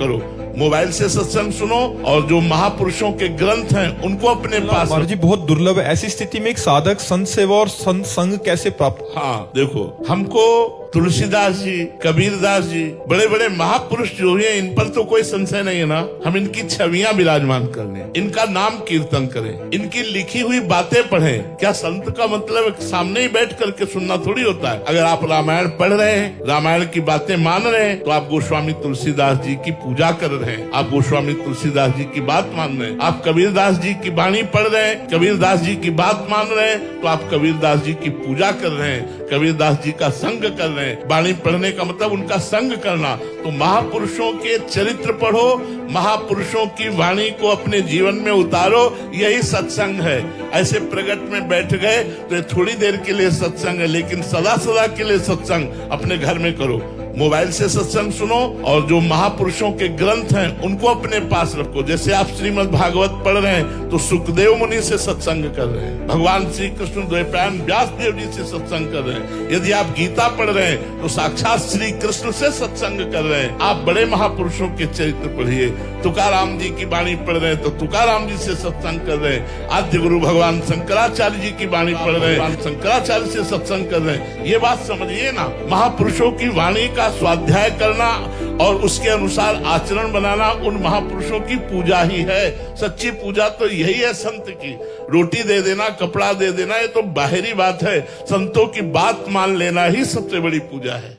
करो, मोबाइल से सत्संग सुनो और जो महापुरुषों के ग्रंथ हैं उनको अपने पास। महाराज जी बहुत दुर्लभ है, ऐसी स्थिति में एक साधक संत सेवा और संत संग कैसे प्राप्त? हाँ देखो, हमको तुलसीदास जी, कबीरदास जी, बड़े बड़े महापुरुष जो हैं, इन पर तो कोई संशय नहीं है ना। हम इनकी छवियां विराजमान कर लें, इनका नाम कीर्तन करें, इनकी लिखी हुई बातें पढ़ें। क्या संत का मतलब सामने ही बैठ करके सुनना थोड़ी होता है। अगर आप रामायण पढ़ रहे हैं, रामायण की बातें मान रहे हैं, तो आप गोस्वामी तुलसीदास जी की पूजा कर रहे हैं, आप गोस्वामी तुलसीदास जी की बात मान रहे हैं। आप कबीरदास जी की वाणी पढ़ रहे हैं, कबीरदास जी की बात मान रहे हैं, तो आप कबीरदास जी की पूजा कर रहे हैं, कबीरदास जी का संग कर रहे हैं। वाणी पढ़ने का मतलब उनका संग करना। तो महापुरुषों के चरित्र पढ़ो, महापुरुषों की वाणी को अपने जीवन में उतारो, यही सत्संग है। ऐसे प्रगट में बैठ गए तो ये थोड़ी देर के लिए सत्संग है, लेकिन सदा सदा के लिए सत्संग अपने घर में करो। मोबाइल से सत्संग सुनो और जो महापुरुषों के ग्रंथ हैं उनको अपने पास रखो। जैसे आप श्रीमद् भागवत पढ़ रहे हैं तो सुखदेव मुनि से सत्संग कर रहे हैं, भगवान श्री कृष्ण द्वैपायन व्यास देव जी से सत्संग कर रहे हैं। यदि आप गीता पढ़ रहे हैं तो साक्षात श्री कृष्ण से सत्संग कर रहे हैं। आप बड़े महापुरुषों के चरित्र पढ़िए, तुकाराम जी की वाणी पढ़ रहे हैं तो तुकाराम जी से सत्संग कर रहे हैं। आद्य गुरु भगवान शंकराचार्य जी की वाणी पढ़ रहे हैं, शंकराचार्य से सत्संग कर रहे हैं। ये बात समझिए ना, महापुरुषों की वाणी का स्वाध्याय करना और उसके अनुसार आचरण बनाना उन महापुरुषों की पूजा ही है। सच्ची पूजा तो यही है संत की। रोटी दे देना, कपड़ा दे देना, ये तो बाहरी बात है। संतों की बात मान लेना ही सबसे बड़ी पूजा है।